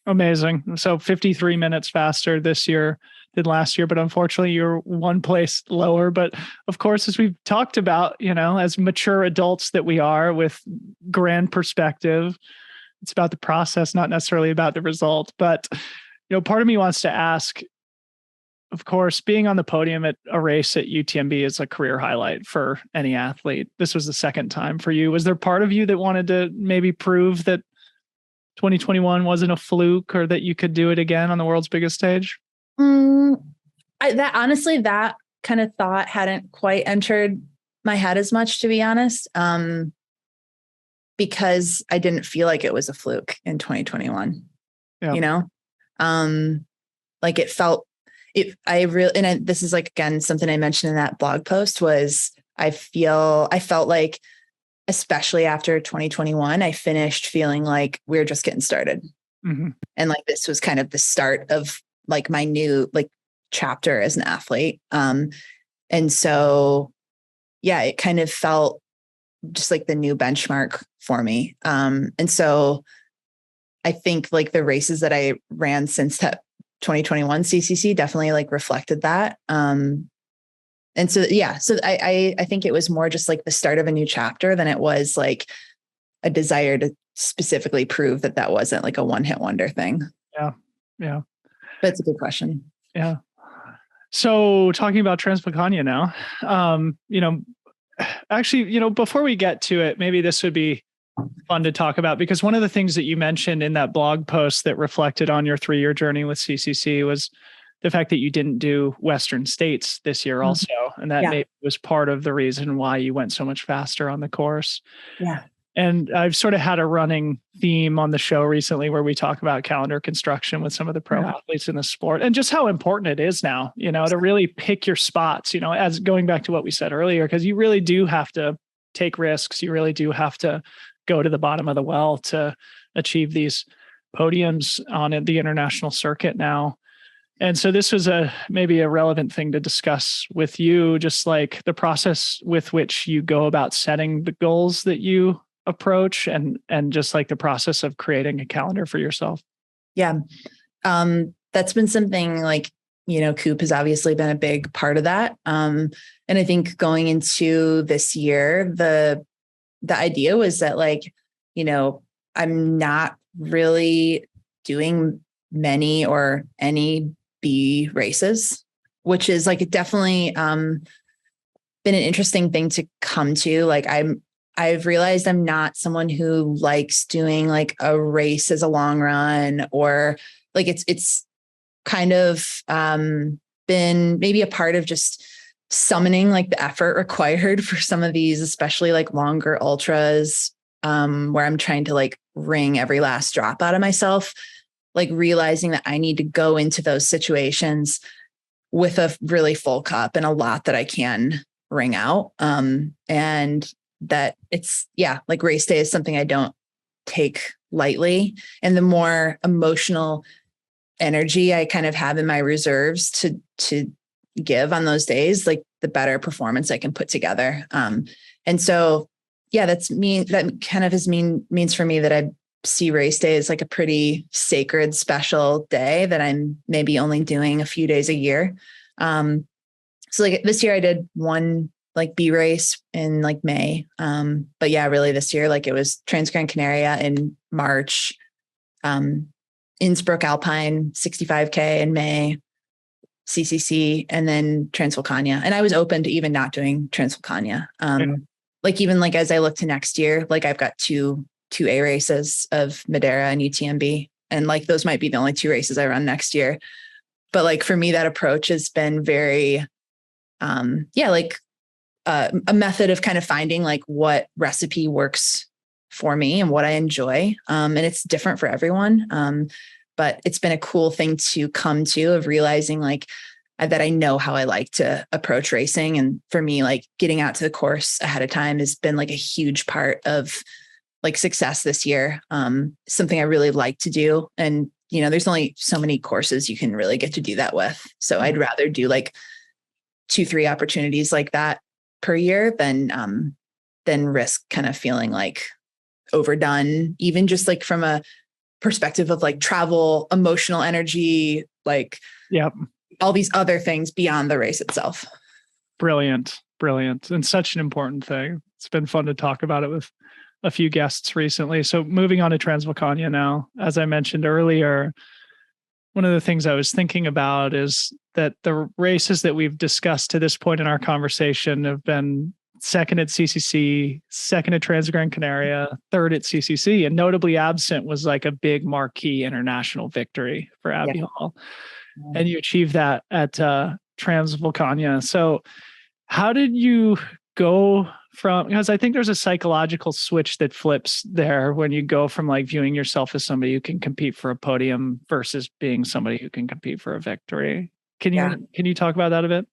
Amazing. So 53 minutes faster this year than last year, but unfortunately you're one place lower. But of course, as we've talked about, as mature adults that we are with grand perspective, it's about the process, not necessarily about the result. But, part of me wants to ask, of course, being on the podium at a race at UTMB is a career highlight for any athlete. This was the second time for you. Was there part of you that wanted to maybe prove that 2021 wasn't a fluke, or that you could do it again on the world's biggest stage? That kind of thought hadn't quite entered my head as much, to be honest, because I didn't feel like it was a fluke in 2021. Yeah. Like it felt and this is like, again, something I mentioned in that blog post was I felt like, especially after 2021, I finished feeling like we're just getting started. Mm-hmm. And like, this was kind of the start of like my new like chapter as an athlete. And so, yeah, it kind of felt just like the new benchmark for me. And so I think like the races that I ran since that 2021 CCC definitely like reflected that. And so, yeah, so I think it was more just like the start of a new chapter than it was like a desire to specifically prove that wasn't like a one-hit wonder thing. Yeah. Yeah. That's a good question. Yeah. So talking about Transvulcania now, actually, before we get to it, maybe this would be fun to talk about, because one of the things that you mentioned in that blog post that reflected on your 3-year journey with CCC was the fact that you didn't do Western States this year also. And that maybe was part of the reason why you went so much faster on the course. Yeah. And I've sort of had a running theme on the show recently where we talk about calendar construction with some of the pro athletes in the sport, and just how important it is now, to really pick your spots, as going back to what we said earlier, because you really do have to take risks. You really do have to go to the bottom of the well to achieve these podiums on the international circuit now. And so this was maybe a relevant thing to discuss with you, just like the process with which you go about setting the goals that you approach, and just like the process of creating a calendar for yourself. Yeah. That's been something like, Coop has obviously been a big part of that. And I think going into this year, the idea was that like, I'm not really doing many or any B races, which is like definitely been an interesting thing to come to. Like I've realized I'm not someone who likes doing like a race as a long run, or like it's kind of been maybe a part of just summoning like the effort required for some of these, especially like longer ultras, where I'm trying to like wring every last drop out of myself, like realizing that I need to go into those situations with a really full cup and a lot that I can wring out. And that it's, like race day is something I don't take lightly. And the more emotional energy I kind of have in my reserves to give on those days, like the better performance I can put together. And so, that kind of means for me that I see race day as like a pretty sacred, special day that I'm maybe only doing a few days a year. So like this year I did one like B race in like May. But really this year, like it was Transgran Canaria in March, Innsbruck Alpine 65K in May, CCC, and then Transvulcania. And I was open to even not doing Transvulcania. Like even like as I look to next year, like I've got two A races of Madeira and UTMB. And like those might be the only two races I run next year. But like for me, that approach has been very, a method of kind of finding like what recipe works for me and what I enjoy. And it's different for everyone. But it's been a cool thing to come to, of realizing like that I know how I like to approach racing. And for me, like getting out to the course ahead of time has been like a huge part of like success this year. Something I really like to do. And, there's only so many courses you can really get to do that with. So I'd rather do like 2-3 opportunities like that per year than risk kind of feeling like overdone, even just like from a perspective of like travel, emotional energy, like all these other things beyond the race itself. Brilliant. And such an important thing. It's been fun to talk about it with a few guests recently. So moving on to Transvulcania now, as I mentioned earlier, one of the things I was thinking about is that the races that we've discussed to this point in our conversation have been second at CCC, second at Transgran Canaria, third at CCC, and notably absent was like a big marquee international victory for Abby Hall. And you achieved that at Transvulcania. So how did you go from, because I think there's a psychological switch that flips there when you go from like viewing yourself as somebody who can compete for a podium versus being somebody who can compete for a victory. Can you talk about that a bit?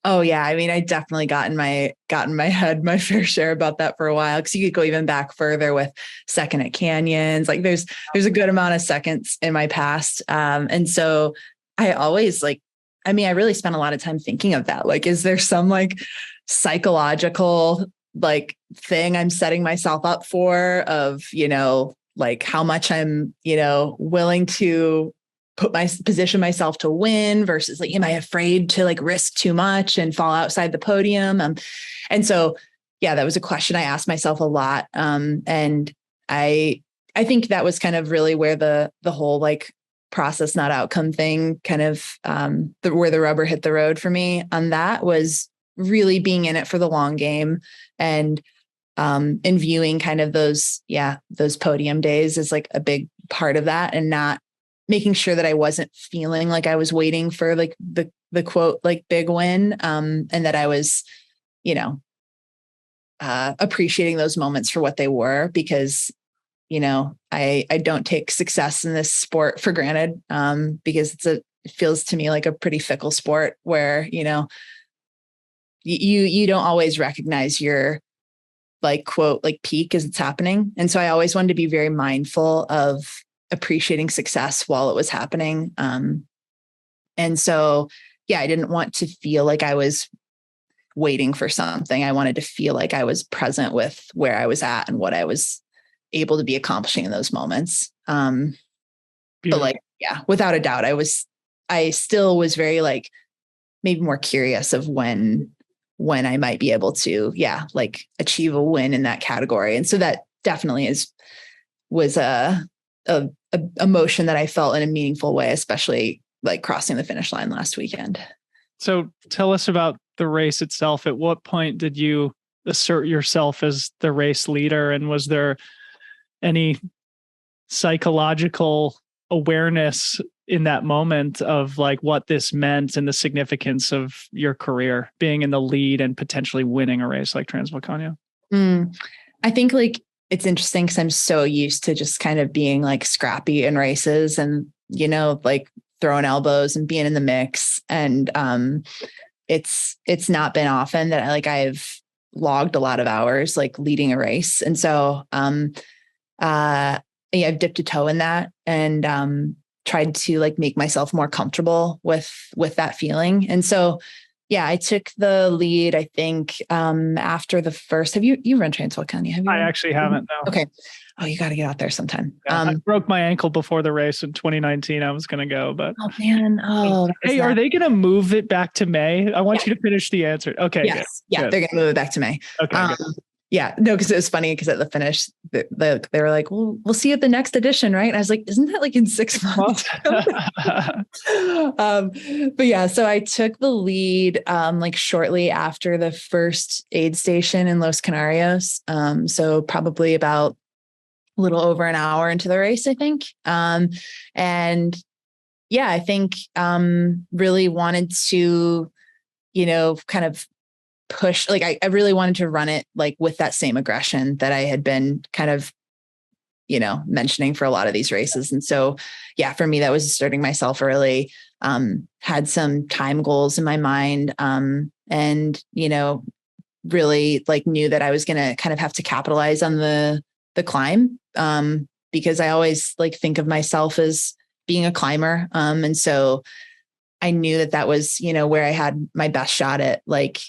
Oh yeah. I mean, I definitely got in my head my fair share about that for a while. Cause you could go even back further with second at Canyons. Like there's a good amount of seconds in my past. And so I always like, I really spent a lot of time thinking of that. Like, is there some like psychological like thing I'm setting myself up for of, like how much I'm, willing to position myself to win versus like, am I afraid to like risk too much and fall outside the podium? And so, that was a question I asked myself a lot. And I think that was kind of really where the whole like process, not outcome thing kind of, where the rubber hit the road for me on that was really being in it for the long game and viewing kind of those podium days as like a big part of that, and not making sure that I wasn't feeling like I was waiting for like the quote, like big win. And that I was, appreciating those moments for what they were, because, I don't take success in this sport for granted, because it feels to me like a pretty fickle sport where, you don't always recognize your like quote, like peak as it's happening. And so I always wanted to be very mindful of appreciating success while it was happening. And so, yeah, I didn't want to feel like I was waiting for something. I wanted to feel like I was present with where I was at and what I was able to be accomplishing in those moments. But like, yeah, without a doubt, I still was very like, maybe more curious of when I might be able to, like achieve a win in that category. And so that definitely was a emotion that I felt in a meaningful way, especially like crossing the finish line last weekend. So tell us about the race itself. At what point did you assert yourself as the race leader? And was there any psychological awareness in that moment of like what this meant and the significance of your career being in the lead and potentially winning a race like Transvulcania? I think like it's interesting because I'm so used to just kind of being like scrappy in races and, like throwing elbows and being in the mix. And it's not been often that I've logged a lot of hours like leading a race. And so I've dipped a toe in that and tried to like make myself more comfortable with that feeling. And so, yeah, I took the lead, I think, after the first. Have you run Transvulcania? I actually haven't, no. Okay. Oh, you got to get out there sometime. Yeah, I broke my ankle before the race in 2019. I was going to go, but. Oh, man. Oh, hey, are they going to move it back to May? I want you to finish the answer. Okay. Yes. Good. Yeah, good. They're going to move it back to May. Okay. Yeah, no, because it was funny because at the finish, they were like, well, we'll see you at the next edition, right? And I was like, isn't that like in 6 months? But yeah, so I took the lead like shortly after the first aid station in Los Canarios. So probably about a little over an hour into the race, I think. And yeah, I think really wanted to, kind of push, like I really wanted to run it like with that same aggression that I had been kind of, mentioning for a lot of these races. And so, yeah, for me, that was asserting myself early, had some time goals in my mind. And, really like knew that I was going to kind of have to capitalize on the climb. Because I always like think of myself as being a climber. And so I knew that was, where I had my best shot at like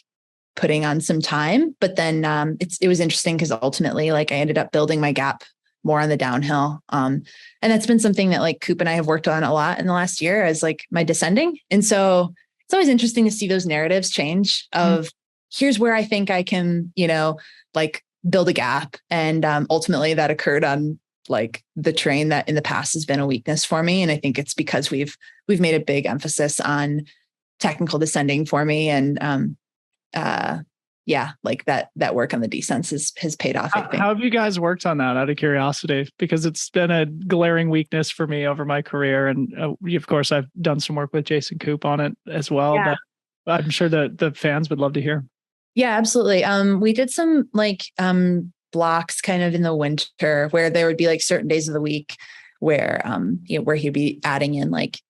putting on some time. But then it was interesting because ultimately like I ended up building my gap more on the downhill. And that's been something that like Coop and I have worked on a lot in the last year as like my descending. And so it's always interesting to see those narratives change of here's where I think I can, like build a gap. And ultimately that occurred on like the terrain that in the past has been a weakness for me. And I think it's because we've made a big emphasis on technical descending for me. And like that work on the descents has paid off, I think. How have you guys worked on that out of curiosity? Because it's been a glaring weakness for me over my career. And of course I've done some work with Jason Coop on it as well, but I'm sure that the fans would love to hear. Yeah, absolutely. We did some like blocks kind of in the winter where there would be like certain days of the week where, where he'd be adding in like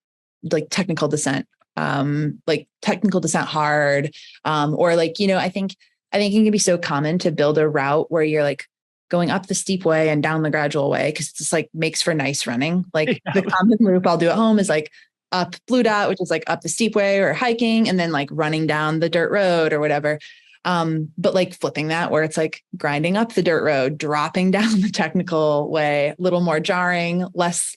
technical descent, like technical descent hard, or like, I think it can be so common to build a route where you're like going up the steep way and down the gradual way. Cause it's just like makes for nice running. Like the common loop I'll do at home is like up Blue Dot, which is like up the steep way or hiking and then like running down the dirt road or whatever. But like flipping that where it's like grinding up the dirt road, dropping down the technical way, a little more jarring, less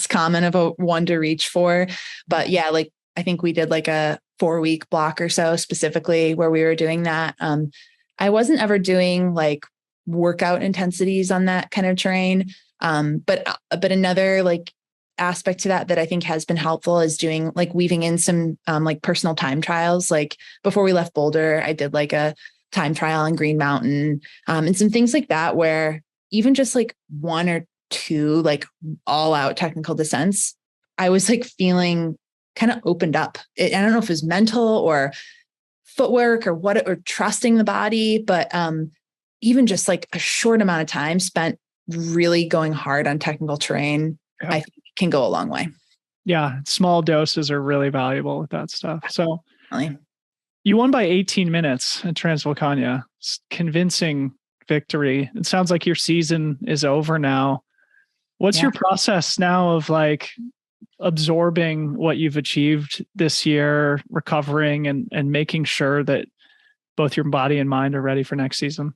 common of a one to reach for. But yeah, like I think we did like a 4-week block or so specifically where we were doing that. I wasn't ever doing like workout intensities on that kind of terrain. But another like aspect to that I think has been helpful is doing like weaving in some like personal time trials. Like before we left Boulder, I did like a time trial in Green Mountain, and some things like that, where even just like 1 or 2 like all out technical descents, I was like feeling kind of opened up. I don't know if it was mental or footwork or what, or trusting the body, but even just like a short amount of time spent really going hard on technical terrain, I think can go a long way. Yeah. Small doses are really valuable with that stuff. So you won by 18 minutes at Transvulcania. Convincing victory. It sounds like your season is over now. What's your process now of like absorbing what you've achieved this year, recovering and making sure that both your body and mind are ready for next season?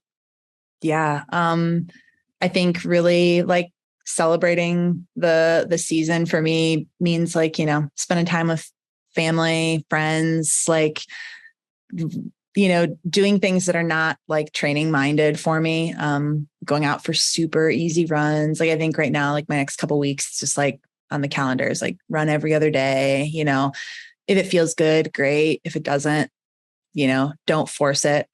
Yeah. I think really like celebrating the season for me means like, spending time with family, friends, like, doing things that are not like training minded for me. Going out for super easy runs. Like I think right now, like my next couple of weeks, it's just like on the calendar is like run every other day. If it feels good, great. If it doesn't, don't force it.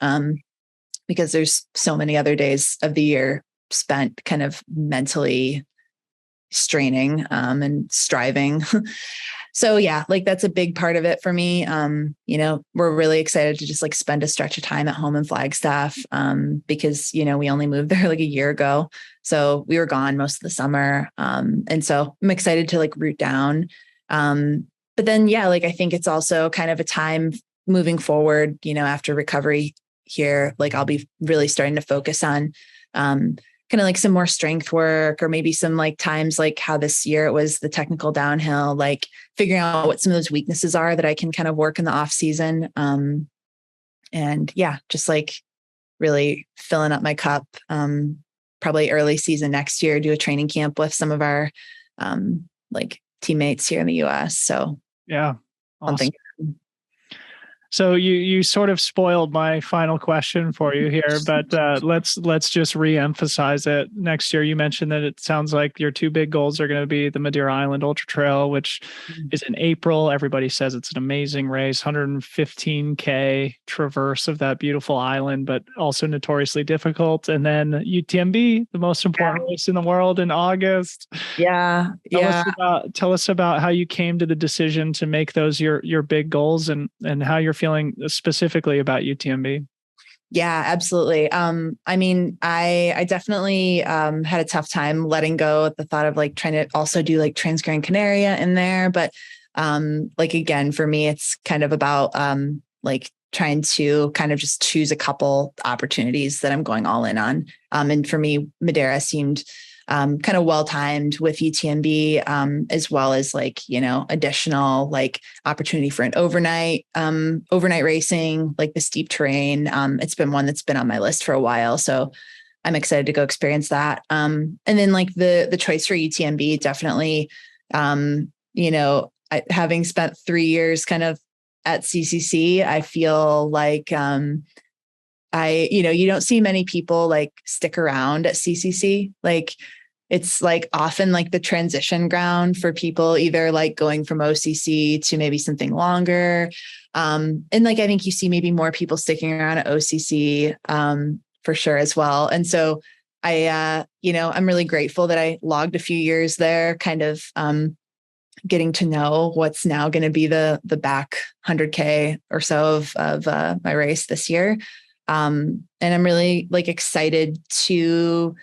Because there's so many other days of the year spent kind of mentally straining and striving. So yeah, like that's a big part of it for me. We're really excited to just like spend a stretch of time at home in Flagstaff because, we only moved there like a year ago. So we were gone most of the summer. And so I'm excited to like root down. But then, yeah, like I think it's also kind of a time moving forward, after recovery here, like I'll be really starting to focus on kind of like some more strength work, or maybe some like times like how this year it was the technical downhill, like figuring out what some of those weaknesses are that I can kind of work in the off season. And yeah, just like really filling up my cup. Probably early season next year, do a training camp with some of our like teammates here in the US. So yeah, awesome. Something. So you sort of spoiled my final question for you here, but let's just re-emphasize it. Next year, you mentioned that it sounds like your two big goals are going to be the Madeira Island Ultra Trail, which is in April. Everybody says it's an amazing race, 115K traverse of that beautiful island, but also notoriously difficult. And then UTMB, the most important race in the world, in August. Yeah. Tell us about how you came to the decision to make those your big goals, and how you're feeling specifically about UTMB. Yeah, absolutely. I mean, I definitely had a tough time letting go at the thought of like trying to also do like Transgran Canaria in there. But like, again, for me, it's kind of about like trying to kind of just choose a couple opportunities that I'm going all in on. And for me, Madeira seemed kind of well-timed with UTMB, as well as like, additional like opportunity for an overnight racing, like the steep terrain. It's been one that's been on my list for a while. So I'm excited to go experience that. And then like the choice for UTMB, definitely, having spent 3 years kind of at CCC, I feel like, you don't see many people like stick around at CCC. Like it's like often like the transition ground for people either like going from OCC to maybe something longer. And like, I think you see maybe more people sticking around at OCC for sure as well. And so I'm really grateful that I logged a few years there, kind of getting to know what's now going to be the back 100K or so of my race this year. And I'm really like excited to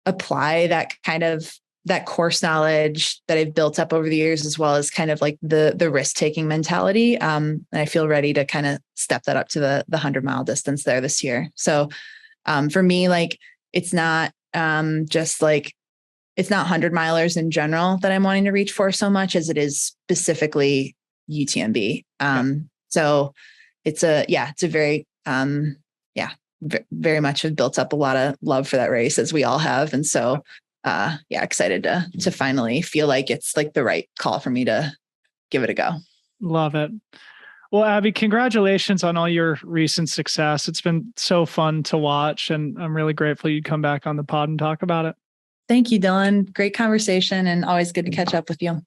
apply that course knowledge that I've built up over the years, as well as kind of like the risk-taking mentality. And I feel ready to kind of step that up to the 100-mile distance there this year. So for me, like, it's not just like, it's not 100-milers in general that I'm wanting to reach for so much as it is specifically UTMB. So it's a very, very much have built up a lot of love for that race, as we all have. And so, excited to finally feel like it's like the right call for me to give it a go. Love it. Well, Abby, congratulations on all your recent success. It's been so fun to watch, and I'm really grateful you'd come back on the pod and talk about it. Thank you, Dylan. Great conversation, and always good to catch up with you.